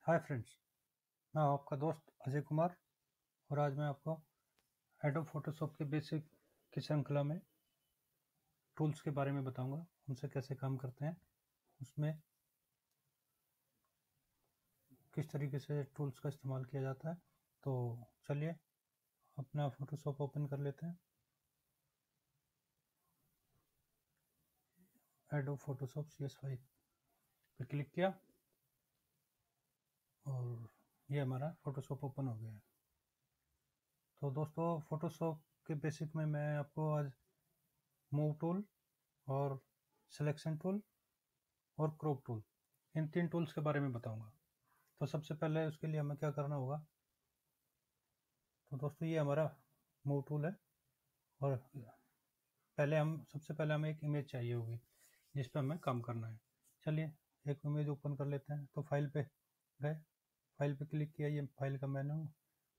Hi friends, मैं आपका दोस्त अजय कुमार और आज मैं आपको एडोब फोटोशॉप के बेसिक की श्रृंखला में टूल्स के बारे में बताऊंगा, उनसे कैसे काम करते हैं, उसमें किस तरीके से टूल्स का इस्तेमाल किया जाता है। तो चलिए अपना फोटोशॉप ओपन कर लेते हैं। एडोब फोटोशॉप CS5 पर क्लिक किया और ये हमारा फोटोशॉप ओपन हो गया है। तो दोस्तों, फोटोशॉप के बेसिक में मैं आपको आज मूव टूल और सिलेक्शन टूल और क्रॉप टूल, इन 3 टूल्स के बारे में बताऊंगा। तो सबसे पहले उसके लिए हमें क्या करना होगा। तो दोस्तों, ये हमारा मूव टूल है और सबसे पहले हमें एक इमेज चाहिए होगी जिस पे हमें काम करना है। चलिए एक इमेज ओपन कर लेते हैं। तो फाइल पे गए, फाइल पे क्लिक किया, ये फाइल का मेन्यू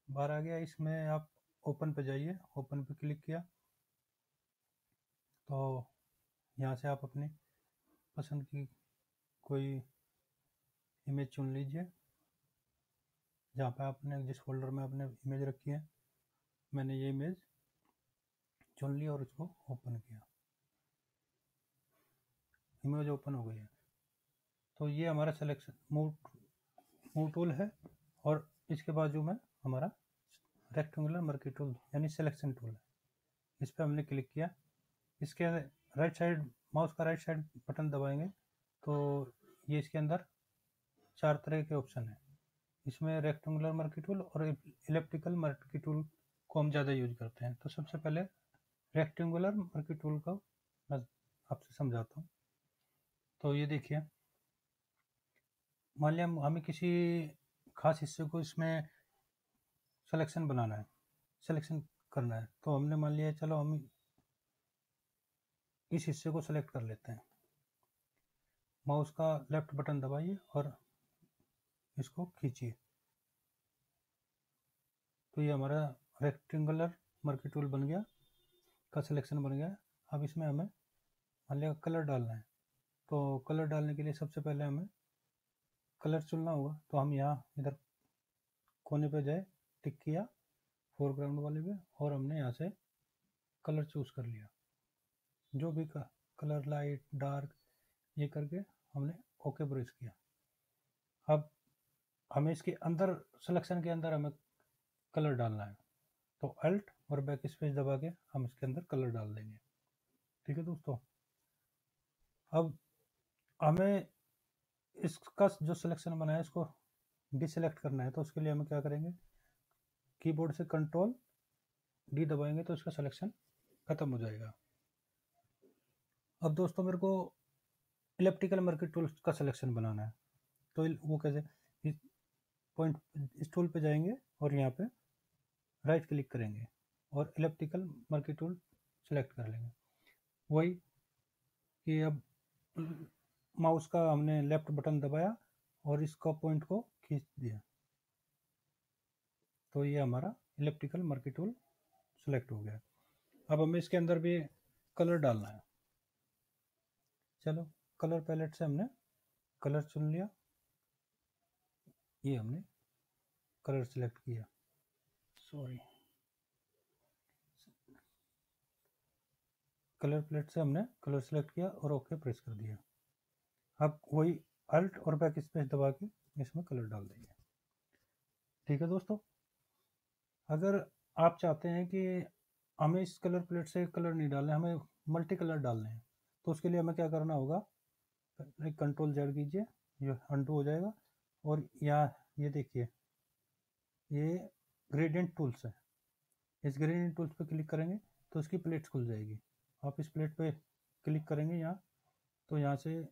बाहर आ गया। इसमें आप ओपन पे जाइए, ओपन पे क्लिक किया तो यहाँ से आप अपनी पसंद की कोई इमेज चुन लीजिए। जहाँ पे आपने जिस फोल्डर में आपने इमेज रखी है, मैंने ये इमेज चुन ली और इसको ओपन किया। इमेज ओपन हो गई है। तो ये हमारा सिलेक्शन मूव टूल है और इसके बाजू में हमारा रेक्टेंगुलर मर्की टूल यानी सिलेक्शन टूल है। इस पर हमने क्लिक किया। इसके राइट साइड, माउस का राइट साइड बटन दबाएंगे तो ये इसके अंदर 4 तरह के ऑप्शन है। इसमें रेक्टेंगुलर मर्की टूल और इलिप्टिकल मर्की टूल को हम ज़्यादा यूज करते हैं। तो सबसे पहले रेक्टेंगुलर मर्की टूल का मैं आपसे समझाता हूँ। तो ये देखिए, मान लिया हमें किसी खास हिस्से को इसमें सिलेक्शन बनाना है, सिलेक्शन करना है। तो हमने मान लिया चलो हम इस हिस्से को सिलेक्ट कर लेते हैं। माउस का लेफ्ट बटन दबाइए और इसको खींचिए तो ये हमारा रेक्टेंगुलर मर्की टूल बन गया, का सिलेक्शन बन गया। अब इसमें हमें मान लिया कलर डालना है। तो कलर डालने के लिए सबसे पहले हमें कलर चुनना होगा। तो हम यहाँ इधर कोने पे जाए, टिक किया फोरग्राउंड वाले पे और हमने यहाँ से कलर चूज कर लिया। जो भी कलर, लाइट, डार्क, ये करके हमने ओके प्रेस किया। अब हमें इसके अंदर, सिलेक्शन के अंदर हमें कलर डालना है। तो अल्ट और बैक स्पेस दबा के हम इसके अंदर कलर डाल देंगे। ठीक है दोस्तों, अब हमें इसका जो सिलेक्शन बनाया इसको डिसेलेक्ट करना है। तो उसके लिए हम क्या करेंगे, कीबोर्ड से कंट्रोल डी दबाएंगे तो इसका सिलेक्शन खत्म हो जाएगा। अब दोस्तों, मेरे को इलिप्टिकल मर्की टूल का सिलेक्शन बनाना है। तो वो कैसे, इस पॉइंट, इस टूल पे जाएंगे और यहाँ पे राइट क्लिक करेंगे और इलिप्टिकल मर्की टूल सेलेक्ट कर लेंगे। वही कि अब माउस का हमने लेफ्ट बटन दबाया और इसका पॉइंट को खींच दिया तो ये हमारा इलिप्टिकल मर्की टूल सेलेक्ट हो गया। अब हमें इसके अंदर भी कलर डालना है। चलो कलर पैलेट से हमने कलर चुन लिया, ये हमने कलर सेलेक्ट किया, सॉरी, कलर पैलेट से हमने कलर सेलेक्ट किया और ओके प्रेस कर दिया। अब वही अल्ट और बैक स्पेस दबा के इसमें कलर डाल देंगे। ठीक है दोस्तों, अगर आप चाहते हैं कि हमें इस कलर प्लेट से कलर नहीं डालना है, हमें मल्टी कलर डालने हैं, तो उसके लिए हमें क्या करना होगा, एक कंट्रोल जेड कीजिए, ये अनडू हो जाएगा। और यहाँ ये देखिए, ये ग्रेडियंट टूल्स है। इस ग्रेडियंट टूल्स पे क्लिक करेंगे तो इसकी प्लेट्स खुल जाएगी। आप इस प्लेट पे क्लिक करेंगे यहाँ, तो यहाँ से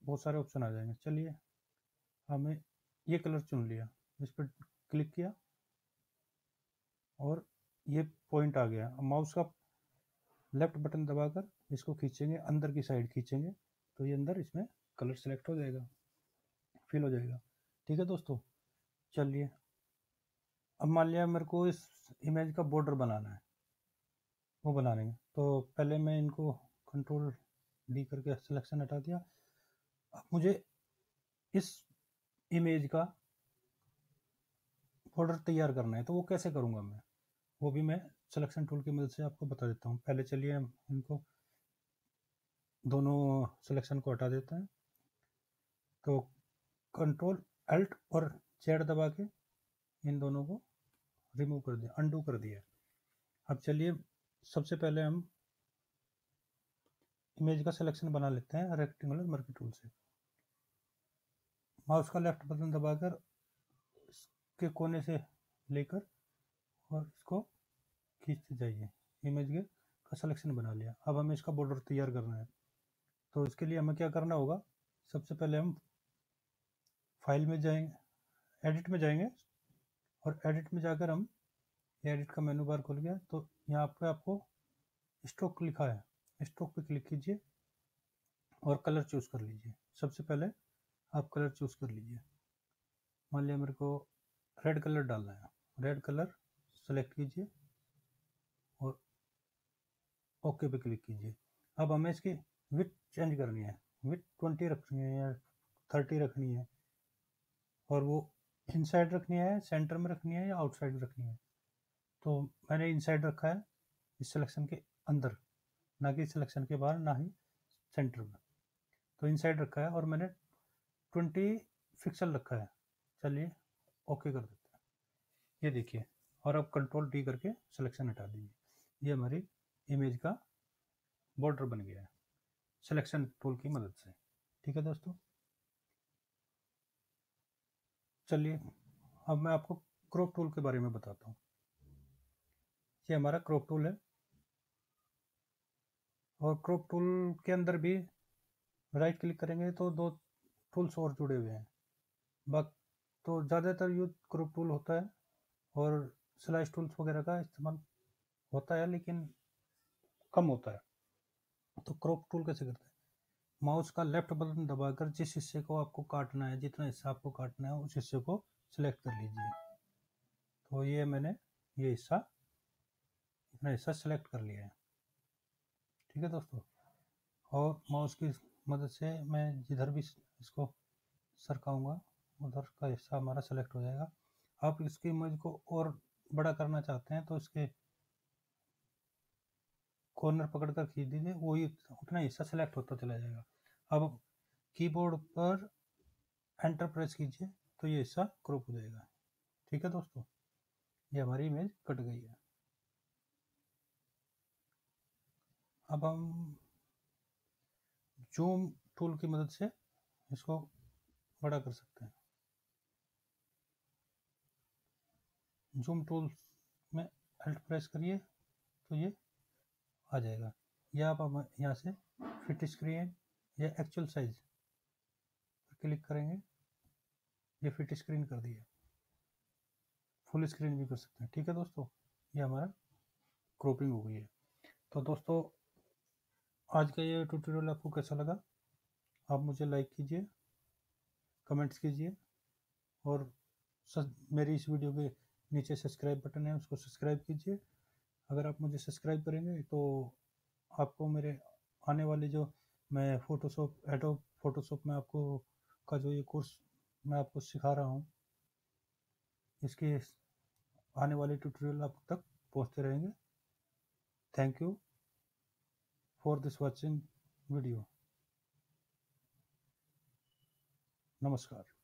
बहुत सारे ऑप्शन आ जाएंगे। चलिए हमें ये कलर चुन लिया, इस पर क्लिक किया और ये पॉइंट आ गया। माउस का लेफ्ट बटन दबाकर इसको खींचेंगे, अंदर की साइड खींचेंगे तो ये अंदर इसमें कलर सेलेक्ट हो जाएगा, फिल हो जाएगा। ठीक है दोस्तों, चलिए अब मान लिया मेरे को इस इमेज का बॉर्डर बनाना है, वो बना लेंगे। तो पहले मैं इनको कंट्रोल डी करके सिलेक्शन हटा दिया। अब मुझे इस इमेज का बॉर्डर तैयार करना है, तो वो कैसे करूँगा मैं, वो भी मैं सिलेक्शन टूल की मदद से आपको बता देता हूँ। पहले चलिए हम इनको दोनों सिलेक्शन को हटा देते हैं। तो कंट्रोल अल्ट और जेड दबा के इन दोनों को रिमूव कर दिया, अनडू कर दिया। अब चलिए सबसे पहले हम इमेज का सिलेक्शन बना लेते हैं रेक्टेंगुलर मर्की टूल से। माउस का लेफ्ट बटन दबाकर इसके कोने से लेकर और इसको खींचते जाइए। इमेज के का सिलेक्शन बना लिया। अब हमें इसका बॉर्डर तैयार करना है, तो इसके लिए हमें क्या करना होगा, सबसे पहले हम फाइल में जाएंगे, एडिट में जाएंगे और एडिट में जाकर हम एडिट का मेनू बार खुल गया, तो यहाँ पे आपको स्ट्रोक लिखा है, स्ट्रोक पे क्लिक कीजिए और कलर चूज कर लीजिए। सबसे पहले आप कलर चूज कर लीजिए। मान लिया मेरे को रेड कलर डालना है, रेड कलर सेलेक्ट कीजिए और ओके पे क्लिक कीजिए। अब हमें इसकी विड्थ चेंज करनी है, विड्थ 20 रखनी है या 30 रखनी है, और वो इनसाइड रखनी है, सेंटर में रखनी है या आउटसाइड रखनी है। तो मैंने इनसाइड रखा है, इस सिलेक्शन के अंदर, ना कि सिलेक्शन के बाहर, ना ही सेंटर में। तो इनसाइड रखा है और मैंने 20 पिक्सल रखा है। चलिए ओके कर देते हैं, ये देखिए। और अब कंट्रोल डी करके सिलेक्शन हटा दीजिए। ये हमारी इमेज का बॉर्डर बन गया है सिलेक्शन टूल की मदद से। ठीक है दोस्तों, चलिए अब मैं आपको क्रॉप टूल के बारे में बताता हूँ। ये हमारा क्रॉप टूल है और क्रॉप टूल के अंदर भी राइट क्लिक करेंगे तो दो टूल्स और जुड़े हुए हैं। बाकी तो ज़्यादातर यूज क्रॉप टूल होता है और स्लाइस टूल्स वगैरह का इस्तेमाल होता है, लेकिन कम होता है। तो क्रॉप टूल कैसे करते हैं, माउस का लेफ्ट बटन दबाकर जिस हिस्से को आपको काटना है, जितना हिस्सा आपको काटना है उस हिस्से को सिलेक्ट कर लीजिए। तो ये मैंने ये हिस्सा, इतना हिस्सा सिलेक्ट कर लिया है। ठीक है दोस्तों, और माउस की मदद से मैं जिधर भी इसको सरकाऊंगा उधर का हिस्सा हमारा सेलेक्ट हो जाएगा। आप इसकी इमेज को और बड़ा करना चाहते हैं तो इसके कॉर्नर पकड़कर खींच दीजिए, वही उतना हिस्सा सेलेक्ट होता चला जाएगा। अब कीबोर्ड पर एंटर प्रेस कीजिए तो ये हिस्सा क्रॉप हो जाएगा। ठीक है दोस्तों, ये हमारी इमेज कट गई है। अब हम जूम टूल की मदद से इसको बड़ा कर सकते हैं। जूम टूल में अल्ट प्रेस करिए तो ये आ जाएगा, या आप यहाँ से फिट स्क्रीन या एक्चुअल साइज पर क्लिक करेंगे, ये फिट स्क्रीन कर दिया। फुल स्क्रीन भी कर सकते हैं। ठीक है दोस्तों, ये हमारा क्रॉपिंग हो गई है। तो दोस्तों आज का ये ट्यूटोरियल आपको कैसा लगा, आप मुझे लाइक कीजिए, कमेंट्स कीजिए, और मेरी इस वीडियो के नीचे सब्सक्राइब बटन है उसको सब्सक्राइब कीजिए। अगर आप मुझे सब्सक्राइब करेंगे तो आपको मेरे आने वाले जो मैं फोटोशॉप, एडोब फोटोशॉप में आपको का जो ये कोर्स मैं आपको सिखा रहा हूँ, इसके आने वाले ट्यूटोरियल आप तक पहुँचते रहेंगे। Thank you for this watching video. नमस्कार।